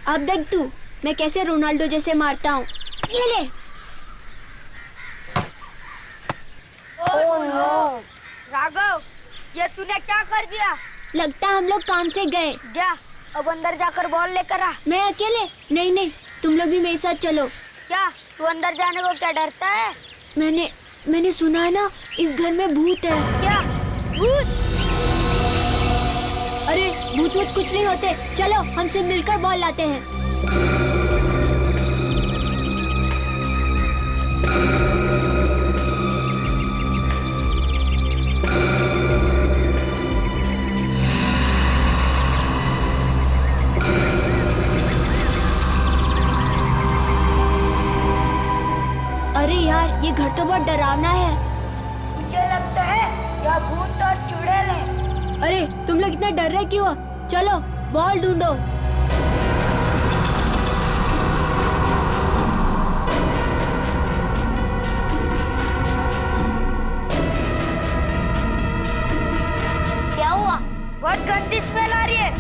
अब देख तू, मैं कैसे रोनाल्डो जैसे मारता हूँ। ये ले। ओह नो, राघव, ये तूने क्या कर दिया? लगता हम लोग काम से गए। जा, अब अंदर जाकर बॉल लेकर आ। मैं अकेले? नहीं नहीं, तुम लोग भी मेरे साथ चलो। क्या तू अंदर जाने को क्या डरता है? मैंने सुना है ना, इस घर में भूत है। क्या भूत? अरे भूत वूत कुछ नहीं होते, चलो हम सब मिलकर बॉल लाते हैं। अरे यार, ये घर तो बहुत डरावना है। मुझे लगता है यह भूत और चुड़ैल है। अरे तुम लोग इतना डर रहे क्यों हो? चलो बॉल ढूंढो। क्या हुआ? बहुत गंदी स्मेल आ रही है।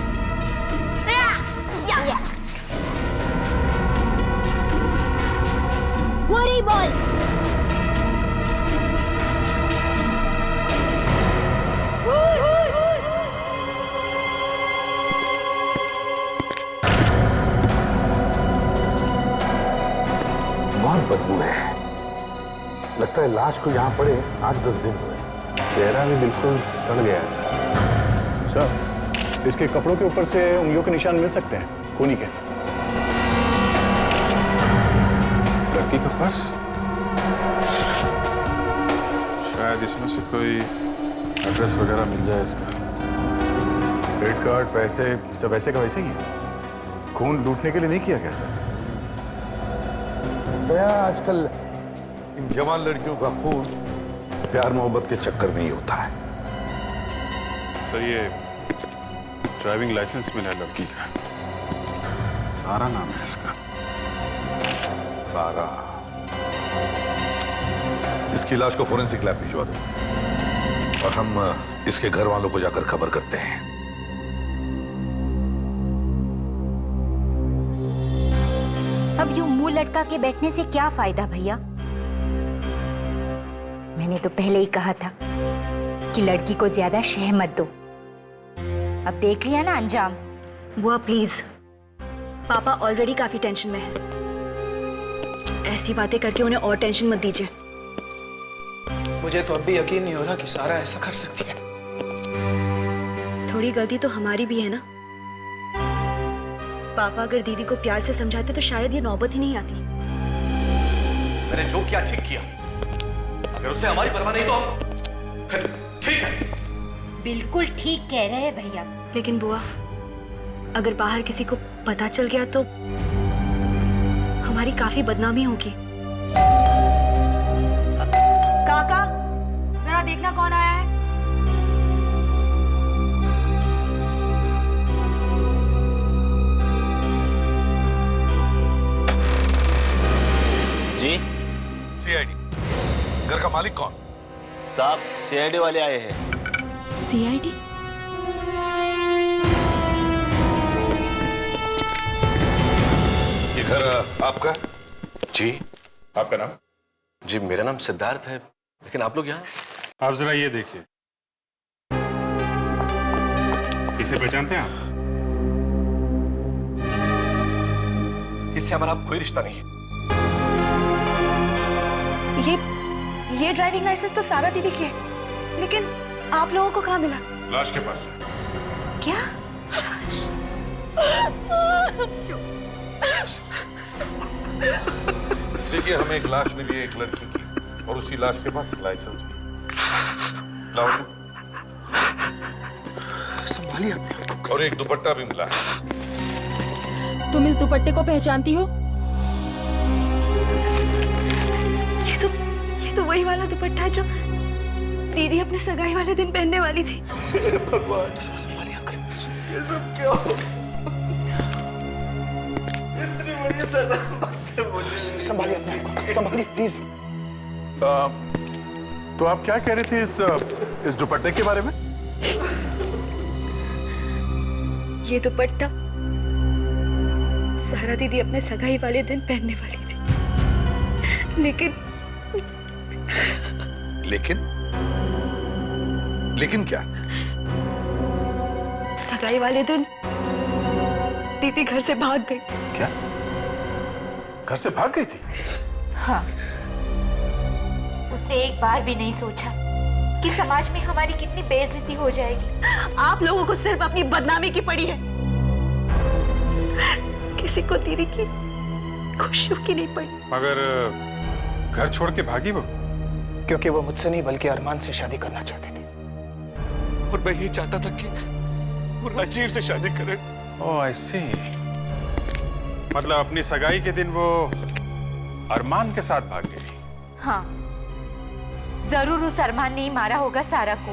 वो रही बॉल। बहुत बदबू है। लगता है लाश को यहाँ पड़े 8-10 दिन हुए। चेहरा भी बिल्कुल सड़ गया है सर। इसके कपड़ों के ऊपर से उंगलियों के निशान मिल सकते हैं, खूनी के। लड़की का पर्स, शायद इसमें से कोई एड्रेस वगैरह मिल जाए इसका। क्रेडिट कार्ड, पैसे सब वैसे का वैसे ही है। खून लूटने के लिए नहीं किया गया सर। दया, आजकल इन जवान लड़कियों का खून प्यार मोहब्बत के चक्कर में ही होता है। तो ये ड्राइविंग लाइसेंस मिला है लड़की का, सारा नाम है इसका। सारा। इसकी लाश को फोरेंसिक लैब भिजवा दो और हम इसके घर वालों को जाकर खबर करते हैं। अब यूं मुंह लटका के बैठने से क्या फायदा भैया? मैंने तो पहले ही कहा था कि लड़की को ज्यादा शह मत दो। अब देख लिया ना अंजाम। बुआ प्लीज, पापा ऑलरेडी काफी टेंशन में है। ऐसी बातें करके उन्हें और टेंशन मत दीजिए। मुझे तो अब भी यकीन नहीं हो रहा कि सारा ऐसा कर सकती है। थोड़ी गलती तो हमारी भी है ना। पापा अगर दीदी को प्यार से समझाते तो शायद ये नौबत ही नहीं आती। मैंने जो किया ठीक किया। अगर उससे हमारी परवाह नहीं तो फिर ठीक है। बिल्कुल ठीक कह रहे हैं भैया। लेकिन बुआ, अगर बाहर किसी को पता चल गया तो हमारी काफी बदनामी होगी। काका, जरा देखना कौन आया है। जी सीआईडी। घर का मालिक कौन? साहब, सीआईडी वाले आए हैं। सीआईडी? ये घर आपका? जी। आपका नाम? जी मेरा नाम सिद्धार्थ है, लेकिन आप लोग यहाँ? आप जरा ये देखिए, इसे पहचानते हैं आप? इससे हमारा कोई रिश्ता नहीं है। ये ड्राइविंग लाइसेंस तो सारा दीदी की है, लेकिन आप लोगों को कहाँ मिला? लाश के पास है। क्या? देखिए, हमें एक लाश मिली है एक लड़की की, और उसी लाश के पास लाइसेंस भी। लाओ। संभालिए अपने आप को। और एक दुपट्टा भी मिला है। तुम इस दुपट्टे को पहचानती हो? ये तो वही वाला दुपट्टा है जो दीदी अपने सगाई वाले दिन पहनने वाली थी। भगवान, संभालिए अंकल। ये सब क्या हो? इतनी बड़ी सजा। संभालिए अपने आप को, संभालिए प्लीज। तो आप क्या कह रहे थे इस दुपट्टे के बारे में? ये दुपट्टा सारा दीदी अपने सगाई वाले दिन पहनने वाली थी, लेकिन क्या? सगाई वाले दिन दीदी घर से भाग गई। क्या? घर से भाग गई थी? हाँ, उसने एक बार भी नहीं सोचा कि समाज में हमारी कितनी बेइज्जती हो जाएगी। आप लोगों को सिर्फ अपनी बदनामी की पड़ी है, किसी को दीदी की खुशियों की नहीं पड़ी। मगर घर छोड़ के भागी वो? क्योंकि वो मुझसे नहीं बल्कि अरमान से शादी करना चाहती थी, और मैं ये चाहता था कि वो राजीव से शादी करे। ओह आई सी। मतलब अपनी सगाई के दिन वो अरमान के साथ भाग गई? हाँ, जरूर उस अरमान ने ही मारा होगा सारा को।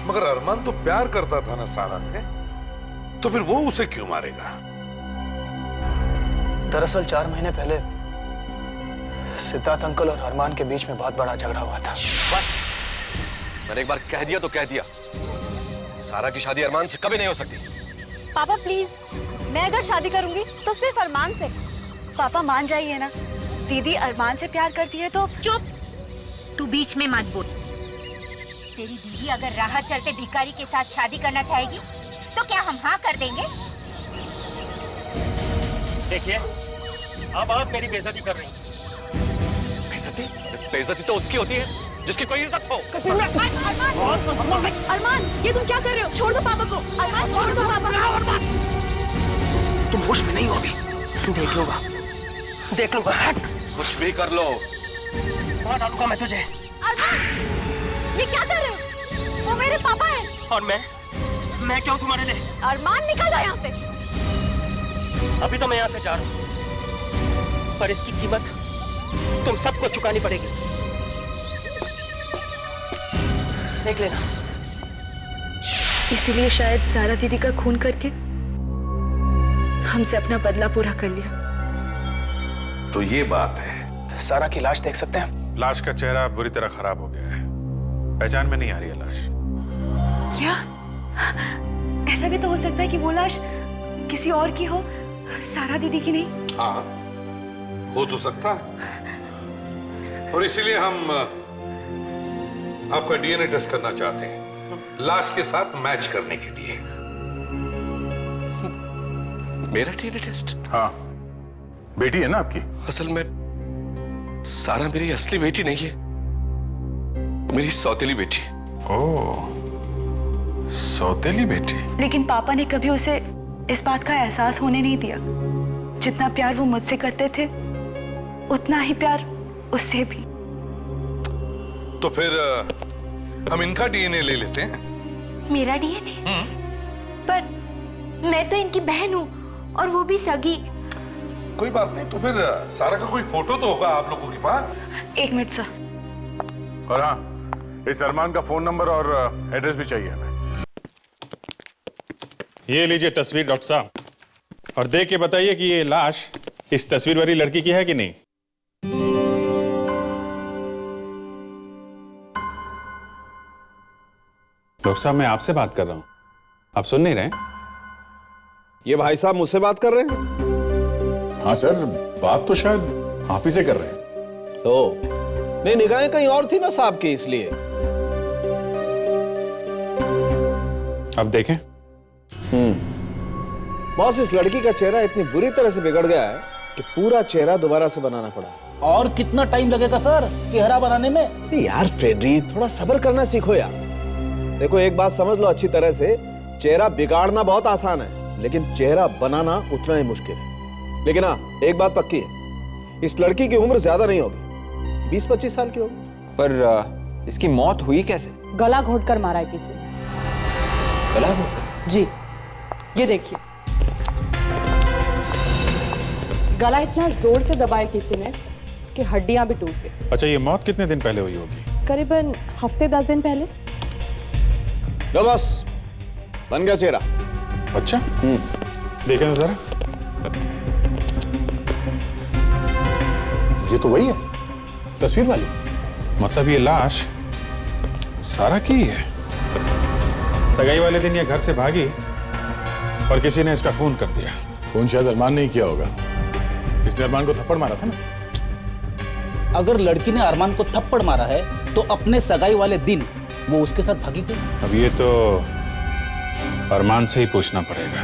मगर अरमान तो प्यार करता था ना सारा से, तो फिर वो उसे क्यों मारेगा? दरअसल 4 महीने पहले सिद्धार्थ अंकल और अरमान के बीच में बहुत बड़ा झगड़ा हुआ था। बस, मैंने एक बार कह दिया तो कह दिया, सारा की शादी अरमान से कभी नहीं हो सकती। पापा प्लीज, मैं अगर शादी करूंगी तो सिर्फ अरमान से। पापा मान जाइए ना, दीदी अरमान से प्यार करती है तो। चुप, तू बीच में मत बोल। तेरी दीदी अगर राह चलते भिखारी के साथ शादी करना चाहेगी तो क्या हम हाँ कर देंगे? देखिए, अब आप मेरी बेइज्जती कर रही हैं। बेइज्जती? बेइज्जती तो उसकी होती है जिसकी कोई इज्जत हो। अरमान, ये तुम क्या कर रहे हो? छोड़ दो पापा को। अरमान, छोड़ दो पापा को। तुम होश में नहीं हो अभी। देख लूंगा, देख लूंगा। कुछ भी कर लो, मार डालूंगा मैं तुझे। अरमान, ये क्या कर रहे हो? वो मेरे पापा हैं। और मैं क्यों तुम्हारे लिए? अरमान, निकल जाओ यहाँ से। अभी तो मैं यहाँ से जा रहा हूँ, पर इसकी कीमत तुम सबको चुकानी पड़ेगी। देख लेना। इसीलिए शायद सारा दीदी का खून करके हमसे अपना बदला पूरा कर लिया। तो ये बात है। सारा की लाश देख सकते हैं? लाश का चेहरा बुरी तरह खराब हो गया है, पहचान में नहीं आ रही है लाश। क्या? ऐसा भी तो हो सकता है कि वो लाश किसी और की हो, सारा दीदी की नहीं। हाँ, हो तो सकता है, और इसीलिए हम आपका डीएनए टेस्ट करना चाहते हैं, लाश के साथ मैच करने के लिए। मेरा डीएनए टेस्ट? हाँ, बेटी है ना आपकी। असल में सारा मेरी असली बेटी नहीं है, मेरी सौतेली बेटी। ओह, सौतेली बेटी। लेकिन पापा ने कभी उसे इस बात का एहसास होने नहीं दिया। जितना प्यार वो मुझसे करते थे, उतना ही प्यार उससे भी। तो फिर हम इनका डीएनए ले लेते हैं। मेरा डीएनए? पर मैं तो इनकी बहन हूँ, और वो भी सगी। कोई बात नहीं, तो फिर सारा का कोई फोटो तो होगा आप लोगों के पास। 1 मिनट सर। और हाँ, इस अरमान का फोन नंबर और एड्रेस भी चाहिए हमें। ये लीजिए तस्वीर डॉक्टर साहब, और देख के बताइए कि ये लाश इस तस्वीर वाली लड़की की है कि नहीं। डॉक्टर साहब, मैं आपसे बात कर रहा हूं, आप सुन नहीं रहे? ये भाई साहब मुझसे बात कर रहे हैं? हाँ सर, बात तो शायद आप ही से कर रहे हैं। तो नहीं, निगाहें कहीं और थी ना साहब की, इसलिए। अब देखें। बॉस, इस लड़की का चेहरा इतनी बुरी तरह से बिगड़ गया है कि पूरा चेहरा दोबारा से बनाना पड़ा। और कितना टाइम लगेगा सर चेहरा बनाने में? यार फ्रेडरी, थोड़ा सब्र करना सीखो यार। देखो, एक बात समझ लो अच्छी तरह से, चेहरा बिगाड़ना बहुत आसान है, लेकिन चेहरा बनाना उतना ही मुश्किल है। लेकिन हाँ, एक बात पक्की है, इस लड़की की उम्र ज्यादा नहीं होगी, 20-25 साल की होगी। पर इसकी मौत हुई कैसे? गला घोटकर मारा है किसी। गला घोटकर? जी, ये देखिए, गला इतना जोर से दबाया किसी ने कि हड्डियां भी टूट गई। अच्छा, ये मौत कितने दिन पहले हुई होगी? करीबन हफ्ते 10 दिन पहले। लो बस, बन गया चेहरा। अच्छा, देखें ना जरा। ये तो वही है, तस्वीर वाली। मतलब ये लाश सारा की ही है। सगाई वाले दिन ये घर से भागी और किसी ने इसका खून कर दिया। फोन शायद अरमान ने ही किया होगा। इसने अरमान को थप्पड़ मारा था ना। अगर लड़की ने अरमान को थप्पड़ मारा है तो अपने सगाई वाले दिन वो उसके साथ भागी क्यों? अब ये तो अरमान से ही पूछना पड़ेगा।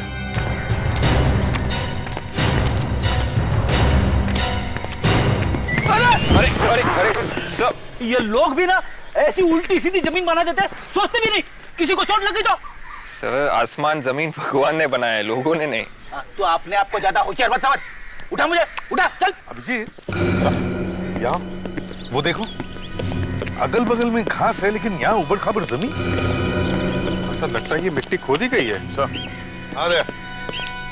अरे अरे अरे ये लोग भी ना ऐसी उल्टी सीधी जमीन बना देते हैं, सोचते भी नहीं किसी को चोट लगी तो। सर आसमान जमीन भगवान ने बनाया है, लोगों ने नहीं। तो आपने आपको ज्यादा होशियार मत समझ। उठा मुझे, उठा चल। अभिजीत यहाँ वो देखो, अगल बगल में घास है लेकिन यहाँ ऊबड़ खाबड़ जमीन। ऐसा लगता है ये मिट्टी खोदी गई है सर। अरे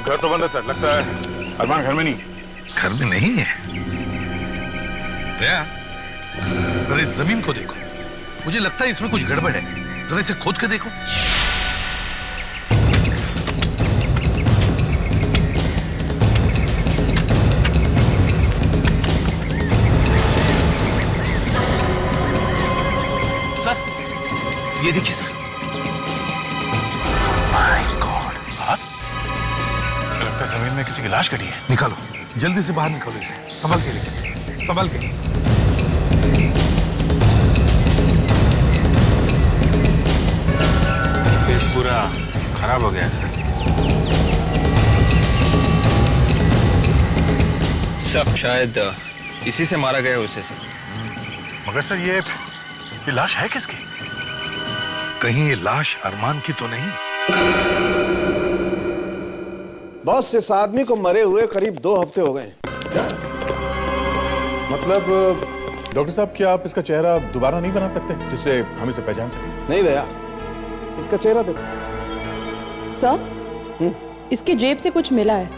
घर तो बंद है सर, लगता है अरमान घर में नहीं। घर में नहीं है? दया, अरे इस जमीन को देखो, मुझे लगता है इसमें कुछ गड़बड़ है। जरा इसे खोद के देखो। सर ये देखिए सर। माय गॉड, लगता है जमीन में किसी की लाश कटी है। निकालो, जल्दी से बाहर निकालो इसे। संभल के लेके, संभल के। पेश पूरा खराब हो गया सर। सब शायद इसी से मारा गया उसे सर। मगर सर ये लाश है किसकी? कहीं ये लाश अरमान की तो नहीं? बॉस, इस आदमी को मरे हुए करीब 2 हफ्ते हो गए। मतलब डॉक्टर साहब, क्या आप इसका चेहरा दोबारा नहीं बना सकते जिससे हम इसे पहचान सकें? नहीं दया, इसका चेहरा देखो। सर, इसके जेब से कुछ मिला है,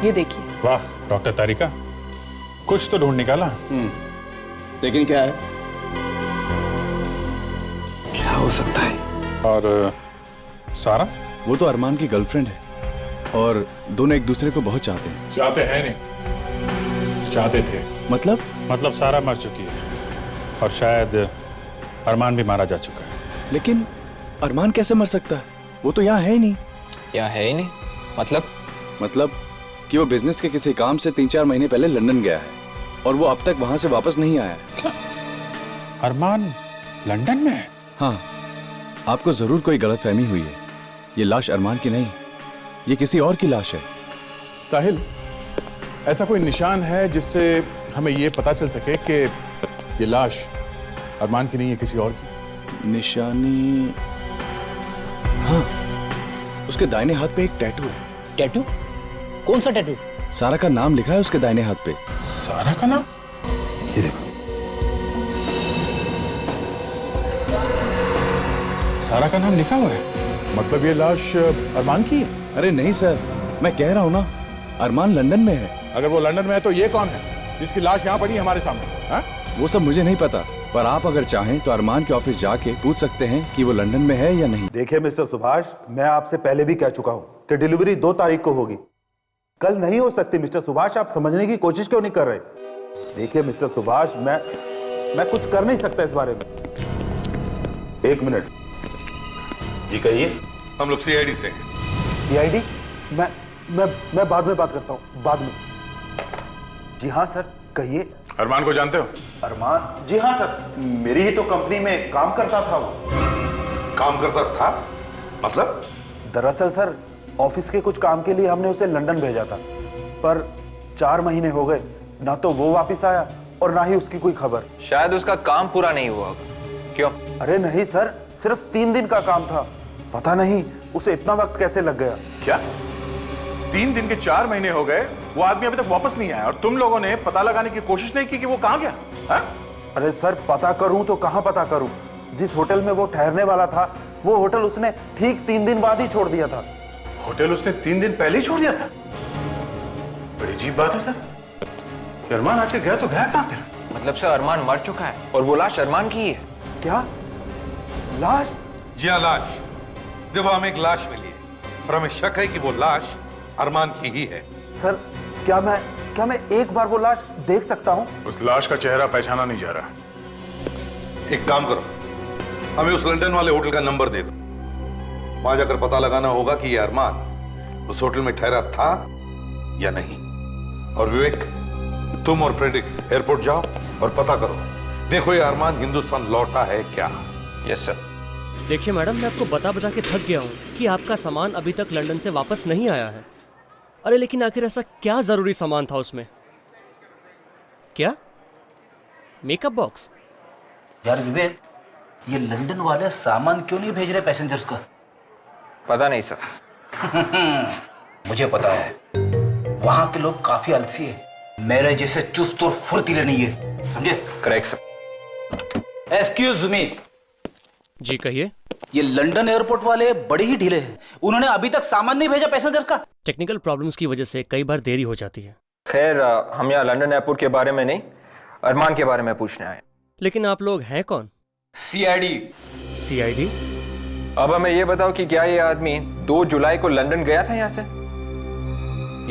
ये देखिए। वाह डॉक्टर तारिका, कुछ तो ढूंढ निकाला। लेकिन क्या है? क्या हो सकता है? और सारा? वो तो अरमान की गर्लफ्रेंड है और दोनों एक दूसरे को बहुत चाहते हैं। चाहते हैं नहीं, चाहते थे। मतलब सारा मर चुकी है और शायद अरमान भी मारा जा चुका है। लेकिन अरमान कैसे मर सकता है? वो तो यहाँ है ही नहीं। यहाँ है ही नहीं? मतलब कि वो बिजनेस के किसी काम से 3-4 महीने पहले लंदन गया है और वो अब तक वहां से वापस नहीं आया है। अरमान लंदन में है? हाँ, आपको जरूर कोई गलतफहमी हुई है। ये लाश अरमान की नहीं, ये किसी और की लाश है। साहिल, ऐसा कोई निशान है जिससे हमें ये पता चल सके कि ये लाश अरमान की नहीं है, किसी और की? निशानी? हाँ, उसके दाहिने हाथ पे एक टैटू है। टैटू? कौन सा टैटू? सारा का नाम लिखा है उसके दाहिने हाथ पे। सारा का नाम? ये देखो। सारा का नाम लिखा हुआ है? मतलब ये लाश अरमान की है? अरे नहीं सर, मैं कह रहा हूं ना, अरमान लंदन में है। अगर वो लंदन में है तो ये कौन है जिसकी लाश यहाँ पड़ी है हमारे सामने? हा? वो सब मुझे नहीं पता, पर आप अगर चाहें तो अरमान के ऑफिस जाके पूछ सकते हैं कि वो लंदन में है या नहीं। देखिए मिस्टर सुभाष, मैं आपसे पहले भी कह चुका हूं कि डिलीवरी 2 तारीख को होगी, कल नहीं हो सकती। मिस्टर सुभाष, आप समझने की कोशिश क्यों नहीं कर रहे? देखिए मिस्टर सुभाष, मैं कुछ कर नहीं सकता इस बारे में। 1 मिनट जी, कहिए। हम लोग सीआईडी से। सीआईडी? मैं बाद में बात करता हूँ, बाद में। जी हाँ सर, कहिए। अरमान को जानते हो? अरमान? जी हाँ सर, मेरी ही तो कंपनी में काम करता था वो। काम करता था? मतलब? दरअसल सर, ऑफिस के कुछ काम के लिए हमने उसे लंदन भेजा था, पर 4 महीने हो गए, ना तो वो वापस आया और ना ही उसकी कोई खबर। शायद उसका काम पूरा नहीं हुआ। क्यों? अरे नहीं सर, सिर्फ 3 दिन का काम था। पता नहीं उसे इतना वक्त कैसे लग गया। क्या 3 दिन के 4 महीने हो गए, वो आदमी अभी तक वापस नहीं आया और तुम लोगों ने पता लगाने की कोशिश नहीं की कि वो कहां गया? हा? अरे सर, पता करूं तो कहां पता करूं? जिस होटल में वो ठहरने वाला था, वो होटल उसने ठीक 3 दिन बाद ही छोड़ दिया था। होटल उसने 3 दिन पहले ही छोड़ दिया था? बड़ी अजीब बात है सर। अरमान आके गया तो गया कहां फिर? मतलब सर अरमान मर चुका है और वो लाश अरमान की ही है। क्या लाश? जी हाँ, लाश। देखो, हमें एक लाश मिली है और हमें शक है कि वो लाश अरमान की ही है। सर, क्या मैं एक बार वो लाश देख सकता हूं? उस लाश का चेहरा पहचाना नहीं जा रहा। एक काम करो, हमें उस लंदन वाले होटल का नंबर दे दो। वहां जाकर पता लगाना होगा कि ये अरमान उस होटल में ठहरा था या नहीं। और विवेक, तुम और फ्रेडरिक्स एयरपोर्ट जाओ और पता करो, देखो ये अरमान हिंदुस्तान लौटा है क्या। Yes sir. देखिए मैडम, मैं आपको बता के थक गया हूँ कि आपका सामान अभी तक लंदन से वापस नहीं आया है। अरे लेकिन आखिर ऐसा क्या जरूरी सामान था उसमें? क्या मेकअप बॉक्स? यार विवेक, ये लंदन वाले सामान क्यों नहीं भेज रहे पैसेंजर्स का? पता नहीं सर। मुझे पता है, वहां के लोग काफी आलसी है, मेरे जैसे चुस्त और फुर्तीले नहीं है, समझे? Correct sir. Excuse me. जी कहिए। ये लंदन एयरपोर्ट वाले बड़े ही ढीले हैं, उन्होंने अभी तक सामान नहीं भेजा पैसेंजर्स का। टेक्निकल प्रॉब्लम्स की वजह से कई बार देरी हो जाती है। खैर, हम यहाँ लंदन एयरपोर्ट के बारे में नहीं, अरमान के बारे में पूछने आए। लेकिन आप लोग हैं कौन? सीआईडी। सीआईडी? अब हमें ये बताओ कि क्या ये आदमी 2 जुलाई को लंदन गया था यहाँ से?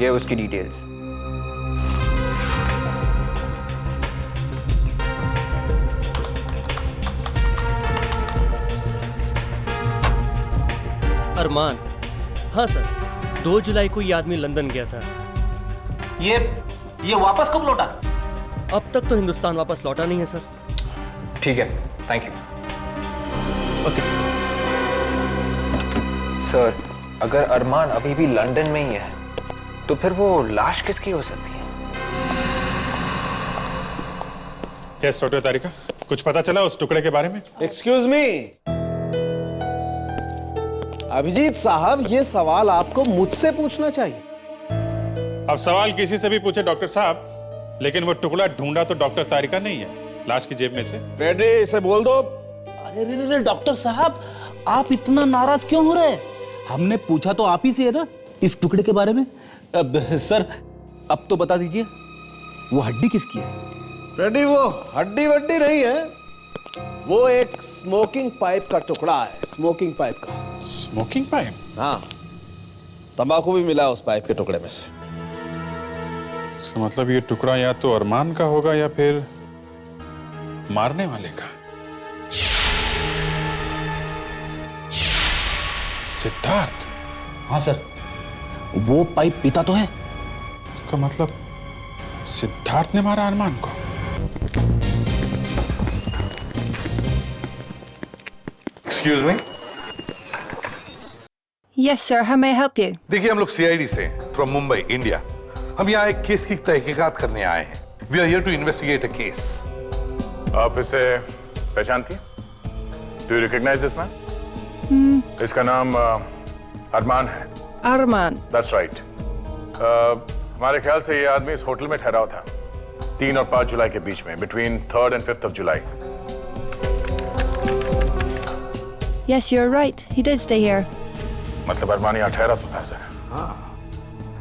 ये उसकी डिटेल्स। अरमान? हाँ सर, 2 जुलाई को ये आदमी लंदन गया था। ये वापस कब लौटा? अब तक तो हिंदुस्तान वापस लौटा नहीं है सर। ठीक है, thank you. Okay sir. Sir, अगर अरमान अभी भी लंदन में ही है तो फिर वो लाश किसकी हो सकती है? यस डॉक्टर तारिका, कुछ पता चला उस टुकड़े के बारे में? एक्सक्यूज मी अभिजीत साहब, ये सवाल आपको मुझसे पूछना चाहिए। अब सवाल किसी से भी पूछे डॉक्टर साहब, लेकिन वो टुकड़ा ढूंढा तो डॉक्टर तारिका नहीं है, लाश की जेब में से। फ्रेडी, इसे बोल दो। अरे रे रे डॉक्टर साहब, आप इतना नाराज क्यों हो रहे? हमने पूछा तो आप ही से है ना इस टुकड़े के बारे में। अब सर, अब तो बता दीजिए, वो हड्डी किसकी है? फ्रेडी, वो हड्डी वड्डी नहीं है, वो एक स्मोकिंग पाइप का टुकड़ा है। स्मोकिंग पाइप का। Smoking pipe? हाँ, तंबाकू भी मिला उस पाइप के टुकड़े में से। इसका मतलब ये टुकड़ा या तो अरमान का होगा या फिर मारने वाले का। सिद्धार्थ? हाँ सर, वो पाइप पीता तो है। इसका मतलब सिद्धार्थ ने मारा अरमान को। Excuse me. Yes sir, how may I help you? देखिए, हम लोग सीआईडी से फ्रॉम मुंबई, इंडिया। हम यहाँ एक केस की तहकीकात करने आए हैं। We are here to investigate a case. आप इसे पहचानती हैं? Do you recognise this man? इसका नाम अरमान है। अरमान? That's right. हमारे ख्याल से ये आदमी इस होटल में ठहरा हुआ था 3 और 5 जुलाई के बीच में, between 3rd and 5th of July। Yes, you're right. He did stay here. मतलब अरमान यहाँ ठहरा तो था सर। हाँ,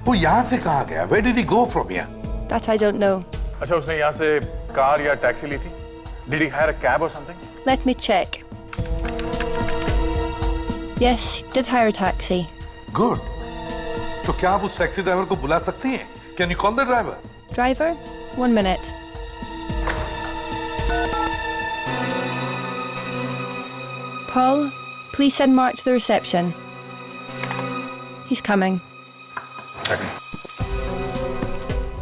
वो यहाँ से कहाँ गया? Where did he go from here? That I don't know. अच्छा, उसने यहाँ से कार या टैक्सी ली थी? Did he hire a cab or something? Let me check. Yes, he did hire a taxi. Good. तो क्या आप उस टैक्सी ड्राइवर को बुला सकती हैं? Can you call the driver? Driver? 1 minute. Paul, please send Mark to the reception. He's coming. Thanks.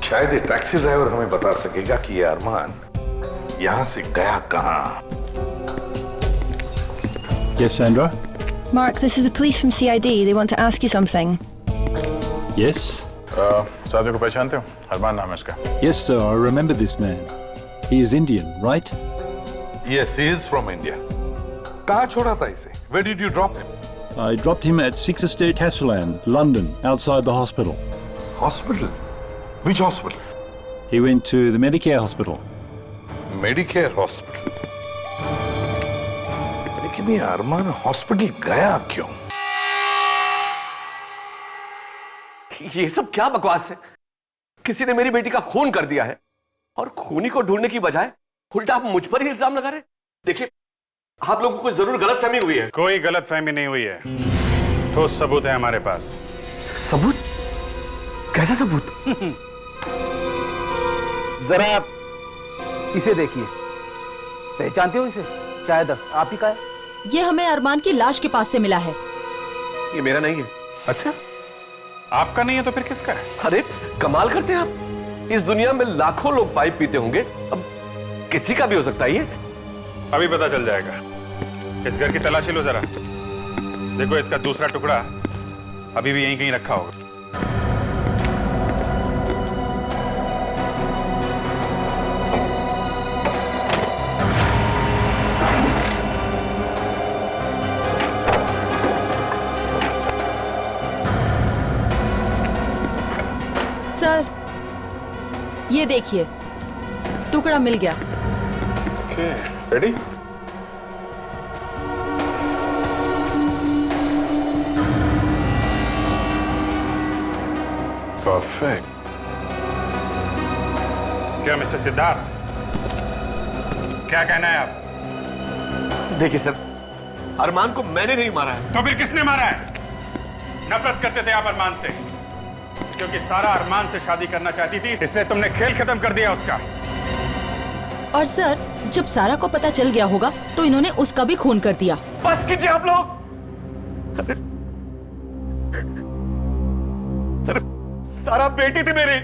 शायद ये टैक्सी ड्राइवर हमें बता सकेगा कि ये अरमान यहाँ से गया कहाँ। Yes, Sandra? Mark, this is the police from CID. They want to ask you something. Yes? Sadiq को पहचानते हो? अरमान नाम है इसका। Yes, sir, I remember this man. He is Indian, right? Yes, he is from India. कहाँ छोड़ा था इसे? Where did you drop him? I dropped him at 6 Estate Hasland, London, outside the hospital. Hospital? Which hospital? He went to the Medicare hospital. Medicare hospital? लेकिन ये अरमान hospital गया क्यों? ये सब क्या बकवास है? किसी ने मेरी बेटी का खून कर दिया है और खूनी को ढूंढने की बजाय उल्टा आप मुझ पर ही इल्जाम लगा रहे। देखिए, आप लोगों को जरूर गलतफहमी हुई है। कोई गलतफहमी नहीं हुई है, ठोस सबूत है हमारे पास। सबूत? कैसा सबूत? जरा आप इसे देखिए, पहचानते हो इसे? शायद आप ही का है। ये हमें अरमान की लाश के पास से मिला है। ये मेरा नहीं है। अच्छा, आपका नहीं है तो फिर किसका है? अरे कमाल करते हैं आप। इस दुनिया में लाखों लोग पाइप पीते होंगे, अब किसी का भी हो सकता है ये। अभी पता चल जाएगा। इस घर की तलाशी लो जरा। देखो इसका दूसरा टुकड़ा अभी भी यहीं कहीं रखा होगा। सर, ये देखिए, टुकड़ा मिल गया। रेडी? परफेक्ट। क्या मिस्टर सिद्धार्थ, क्या कहना है आप? देखिए सर, अरमान को मैंने नहीं मारा है। तो फिर किसने मारा है? नफरत करते थे आप अरमान से, क्योंकि सारा अरमान से शादी करना चाहती थी, इसलिए तुमने खेल खत्म कर दिया उसका। और सर, जब सारा को पता चल गया होगा तो इन्होंने उसका भी खून कर दिया। बस कीजिए आप लोग। अरे सारा बेटी थी मेरी।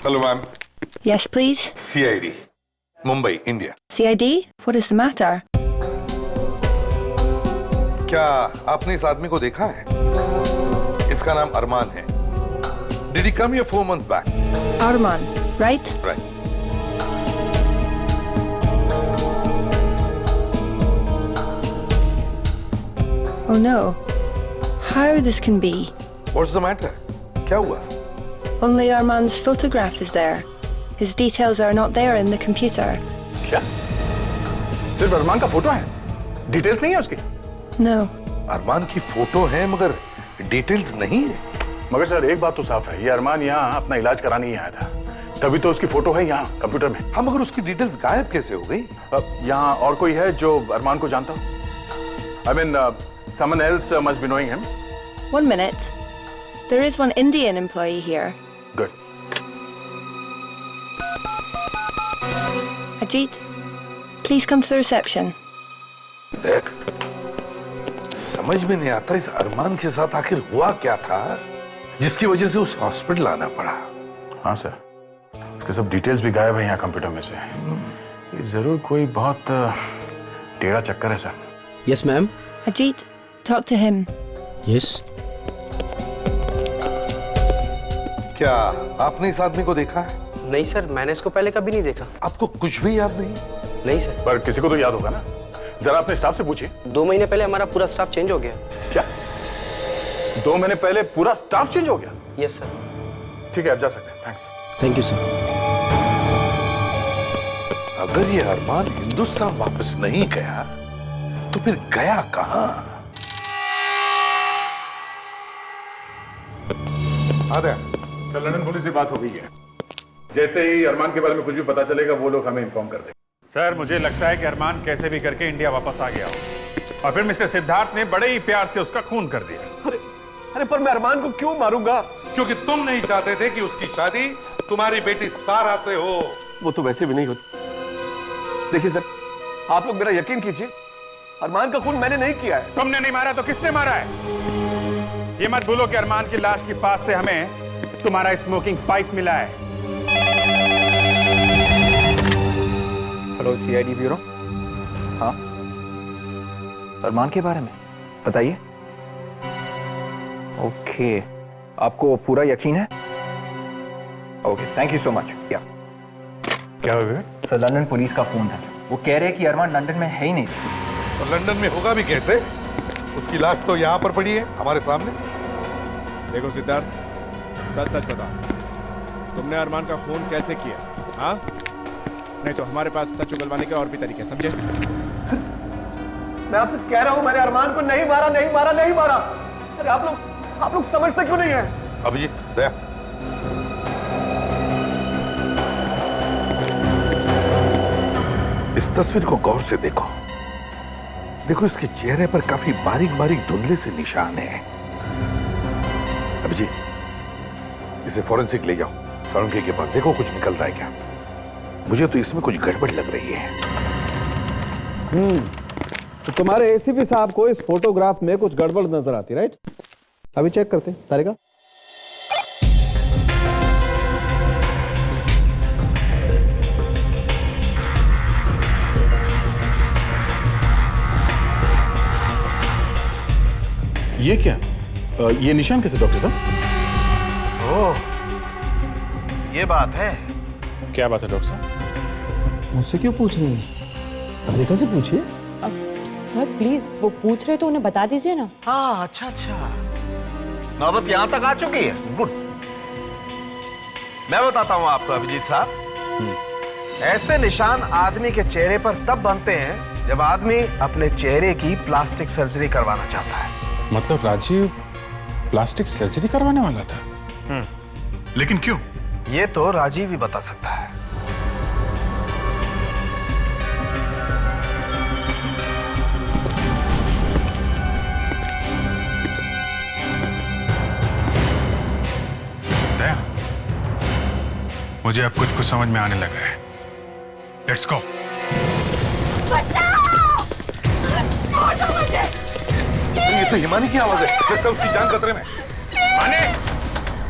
Hello ma'am. Yes, please. CID, Mumbai, India. CID? What is the matter? क्या आपने इस आदमी को देखा है? इसका नाम अरमान है। Did he come here 4 months back? Arman, right? Right. Oh no. How this can be? What's the matter? क्या हुआ? Only Arman's photograph is there. His details are not there in the computer. क्या? सिर्फ अरमान का photo है? Details नहीं है उसकी? No. अरमान की फोटो है मगर डिटेल्स नहीं है। मगर सर एक बात तो साफ है, ये अरमान यहाँ अपना इलाज कराने ही आया था, तभी तो उसकी फोटो है यहाँ कंप्यूटर में। हाँ, मगर उसकी डिटेल्स गायब कैसे हो गई? यहाँ और कोई है जो अरमान को जानता हो? I mean, someone else must be knowing him. 1 minute. There is one Indian employee here. Good. Ajit, please come to the reception. देख, समझ में नहीं आता इस अरमान के साथ आखिर हुआ क्या था जिसकी वजह से उस हॉस्पिटल आना पड़ा। हाँ सर, उसके सब डिटेल्स भी गायब है यहाँ कंप्यूटर में से। ये जरूर कोई बहुत टेढ़ा चक्कर है sir. Yes ma'am. Ajit, talk to him. Yes. क्या आपने इस आदमी को देखा है? नहीं सर, मैंने इसको पहले कभी नहीं देखा। आपको कुछ भी याद नहीं? नहीं सर। पर किसी को तो याद होगा ना, जरा अपने स्टाफ से पूछिए। 2 महीने पहले हमारा पूरा स्टाफ चेंज हो गया। क्या 2 महीने पहले पूरा स्टाफ चेंज हो गया? Yes sir. ठीक है, आप जा सकते हैं। थैंक्स। Thank you sir. अगर ये अरमान हिंदुस्तान वापस नहीं गया तो फिर गया कहां? सर, लंदन पुलिस से बात हो गई है। जैसे ही अरमान के बारे में कुछ भी पता चलेगा वो लोग हमें इन्फॉर्म कर देंगे। सर, मुझे लगता है कि अरमान कैसे भी करके इंडिया वापस आ गया हो और फिर मिस्टर सिद्धार्थ ने बड़े ही प्यार से उसका खून कर दिया। अरे पर मैं अरमान को क्यों मारूंगा? क्योंकि तुम नहीं चाहते थे कि उसकी शादी तुम्हारी बेटी सारा से हो। वो तो वैसे भी नहीं होती। देखिए सर, आप लोग मेरा यकीन कीजिए, अरमान का खून मैंने नहीं किया है। तुमने नहीं मारा तो किसने मारा है? ये मत भूलो कि अरमान की लाश के पास से हमें तुम्हारा स्मोकिंग पाइप मिला है। Hello CID bureau. हाँ, अरमान के बारे में बताइए। ओके, आपको पूरा यकीन है? Okay, thank you so much. क्या हो गया? सर, लंदन पुलिस का फोन था, वो कह रहे हैं कि अरमान लंदन में है ही नहीं। तो लंदन में होगा भी कैसे? उसकी लाश तो यहाँ पर पड़ी है हमारे सामने। देखो सिद्धार्थ, सच सच बताओ, तुमने अरमान का खून कैसे किया? हाँ, नहीं तो हमारे पास सच उगलवाने के और भी तरीके, समझे? मैं आपसे कह रहा हूं, मैंने अरमान को नहीं मारा, नहीं मारा, नहीं मारा। अरे आप लोग समझते क्यों नहीं है? अभिजीत, दया, इस तस्वीर को गौर से देखो। देखो, इसके चेहरे पर काफी बारीक बारीक धुंधले से निशान है। अभिजीत, इसे फॉरेंसिक ले जाओ, सारंगी के पास। देखो कुछ निकल रहा है क्या? मुझे तो इसमें कुछ गड़बड़ लग रही है। तो तुम्हारे एसीपी साहब को इस फोटोग्राफ में कुछ गड़बड़ नजर आती, राइट? अभी चेक करते हैं तारिका। ये क्या? ये निशान कैसे डॉक्टर साहब? ओह, ये बात है। क्या बात है डॉक्टर साहब? मुझसे क्यों पूछ रही हैं? तारिका से पूछिए। सर प्लीज, वो पूछ रहे तो उन्हें बता दीजिए ना। हाँ, अच्छा अच्छा, नौबत यहाँ तक आ चुकी है। गुड। मैं बताता हूँ आपको अभिजीत साहब, ऐसे निशान आदमी के चेहरे पर तब बनते हैं जब आदमी अपने चेहरे की प्लास्टिक सर्जरी करवाना चाहता है। मतलब राजीव प्लास्टिक सर्जरी करवाने वाला था? लेकिन क्यों? ये तो राजीव ही बता सकता है। दया, मुझे अब कुछ समझ में आने लगा है। Let's go. ये तो हिमानी की आवाज है, लगता है उसकी जान खतरे में। हिमानी,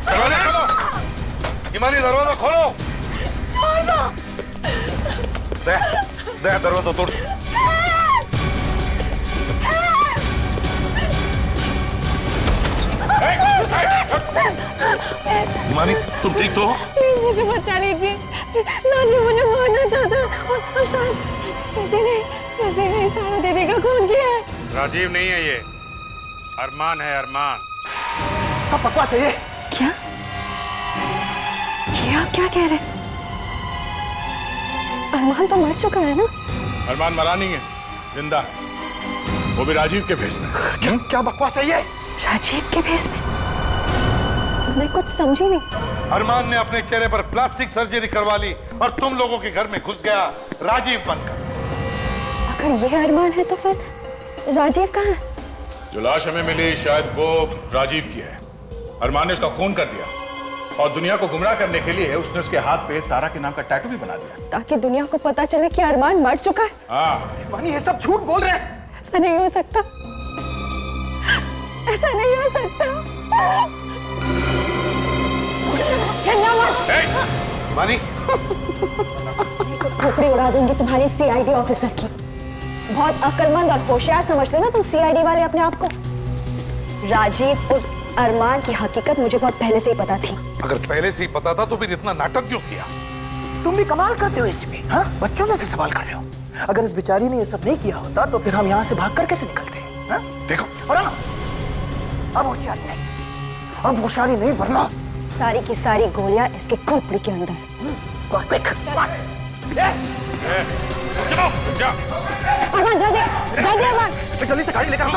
दरवाजा खोलो। हिमानी, दरवाजा खोलो। छोड़ दो। दया, दरवाजा तोड़। हिमानी, तुम ठीक तो हो? प्लीज मुझे बचा लीजिए। राजीव मुझे मारना चाहता है और शायद किसी ने सारा दीदी का खून किया है। राजीव नहीं है ये, अरमान है, अरमान। सब बकवास है ये। क्या? ये आप क्या कह रहे हैं? अरमान तो मर चुका है ना? अरमान मरा नहीं है, जिंदा है, वो भी राजीव के भेस में। क्या बकवास है ये? राजीव के भेस में? मैं कुछ समझी नहीं। अरमान ने अपने चेहरे पर प्लास्टिक सर्जरी करवा ली और तुम लोगों के घर में घुस गया राजीव बनकर। अगर ये अरमान है तो फिर राजीव कहाँ है? जो लाश हमें मिली शायद वो राजीव की है। अरमान ने उसका खून कर दिया और दुनिया को गुमराह करने के लिए उसने उसके हाथ पे सारा के नाम का टैटू भी बना दिया, ताकि दुनिया को पता चले कि अरमान मर चुका है। हाँ। मानी, ये सब झूठ बोल रहे हैं। ऐसा नहीं हो सकता, ऐसा नहीं हो सकता। मानी, खोपड़ी उड़ा दूंगी तुम्हारी सीआईडी ऑफिसर की। बहुत अक्लमंद और होशियार समझते हो ना तुम सीआईडी वाले अपने आप को। राजीव और अरमान की हकीकत मुझे बहुत पहले से ही पता थी। अगर पहले से ही पता था तो फिर इतना नाटक क्यों किया? तुम भी कमाल करते हो इसमें, हाँ? बच्चों जैसे सवाल कर रहे हो। अगर इस बेचारी ने ये सब नहीं किया होता तो फिर हम यहाँ से भाग कर कैसे निकलते हैं? हाँ? देखो, और अब होशियारी नहीं, अब होशियारी नहीं वरना सारी की सारी गोलियां इसके खोपड़ी के अंदर। अरमान जल्दी जल्दी, अरमान जल्दी से गाड़ी लेकर आओ।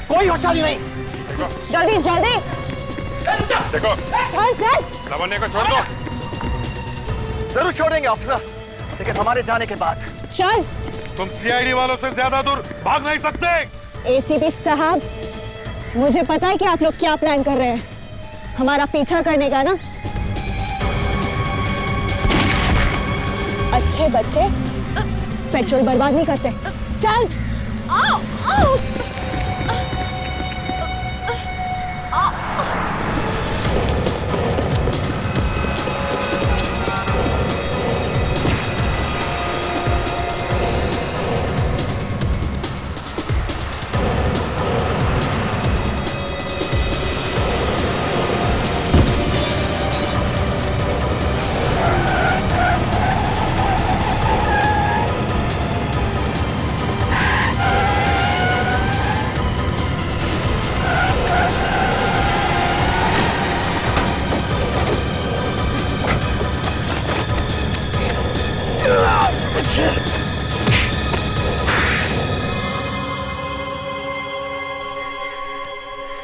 कोई होशियारी नहीं, जल्दी जल्दी। देखो, चल चल। लवन्य को छोड़ दो। जरूर छोड़ेंगे ऑफिसर, लेकिन हमारे जाने के बाद। चल। तुम सीआईडी वालों से ज्यादा दूर भाग नहीं सकते। एसीपी साहब, मुझे पता है कि आप लोग क्या प्लान कर रहे हैं, हमारा पीछा करने का ना। अच्छे बच्चे पेट्रोल बर्बाद नहीं करते। चल। आओ, आओ।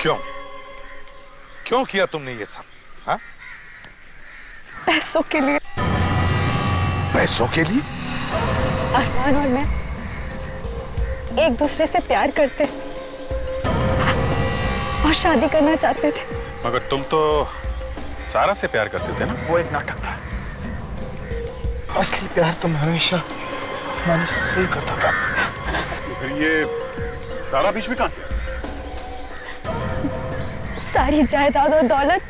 क्यों क्यों किया तुमने ये सब? हाँ? पैसों के लिए। पैसों के लिए? अरमान और मैं एक दूसरे से प्यार करते और शादी करना चाहते थे। मगर तुम तो सारा से प्यार करते थे ना? वो एक नाटक था, असली प्यार तुम हमेशा मैंने सही करता था। फिर ये सारा बीच में कहां से? सारी जायदाद और दौलत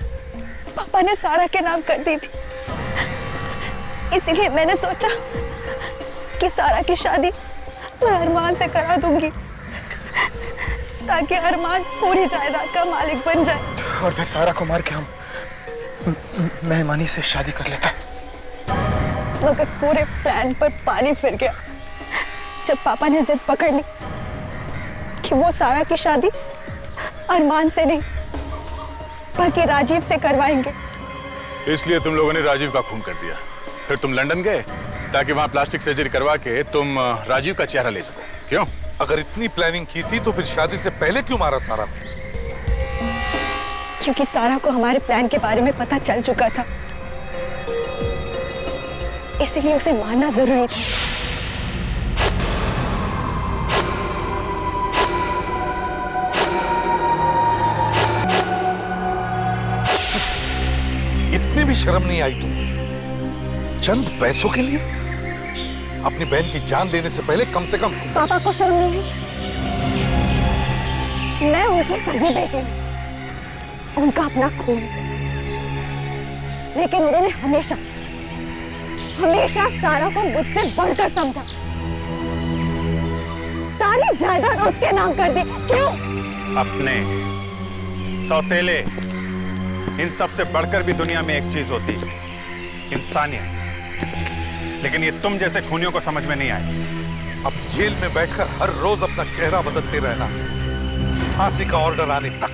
पापा ने सारा के नाम कर दी थी, इसलिए मैंने सोचा कि सारा की शादी मैं अरमान से करा दूंगी ताकि अरमान पूरी जायदाद का मालिक बन जाए। और फिर सारा को मार के हम मेहमानी से शादी कर लेता। मगर पूरे प्लान पर पानी फिर गया जब पापा ने जिद पकड़ ली कि वो सारा की शादी अरमान से नहीं बल्कि राजीव से करवाएंगे। इसलिए तुम लोगों ने राजीव का खून कर दिया, फिर तुम लंदन गए ताकि वहां प्लास्टिक सर्जरी करवा के तुम राजीव का चेहरा ले सको। क्यों? अगर इतनी प्लानिंग की थी तो फिर शादी से पहले क्यों मारा सारा? क्योंकि सारा को हमारे प्लान के बारे में पता चल चुका था, इसलिए उसे मारना जरूरी था। इतनी भी शर्म नहीं आई तुम? चंद पैसों के लिए अपनी बहन की जान लेने से पहले कम से कम पापा को शर्म नहीं है? मैं उनकी सगी बेटी हूं, उनका अपना खून, लेकिन उन्होंने हमेशा हमेशा सारा को मुझसे बढ़कर समझा। सारी जायदाद उसके नाम कर दी। क्यों? अपने सौतेले, इन सब से बढ़कर भी दुनिया में एक चीज होती है, इंसानियत। लेकिन ये तुम जैसे खूनियों को समझ में नहीं आए। अब जेल में बैठकर हर रोज अपना चेहरा बदलते रहना, फांसी का ऑर्डर आने तक।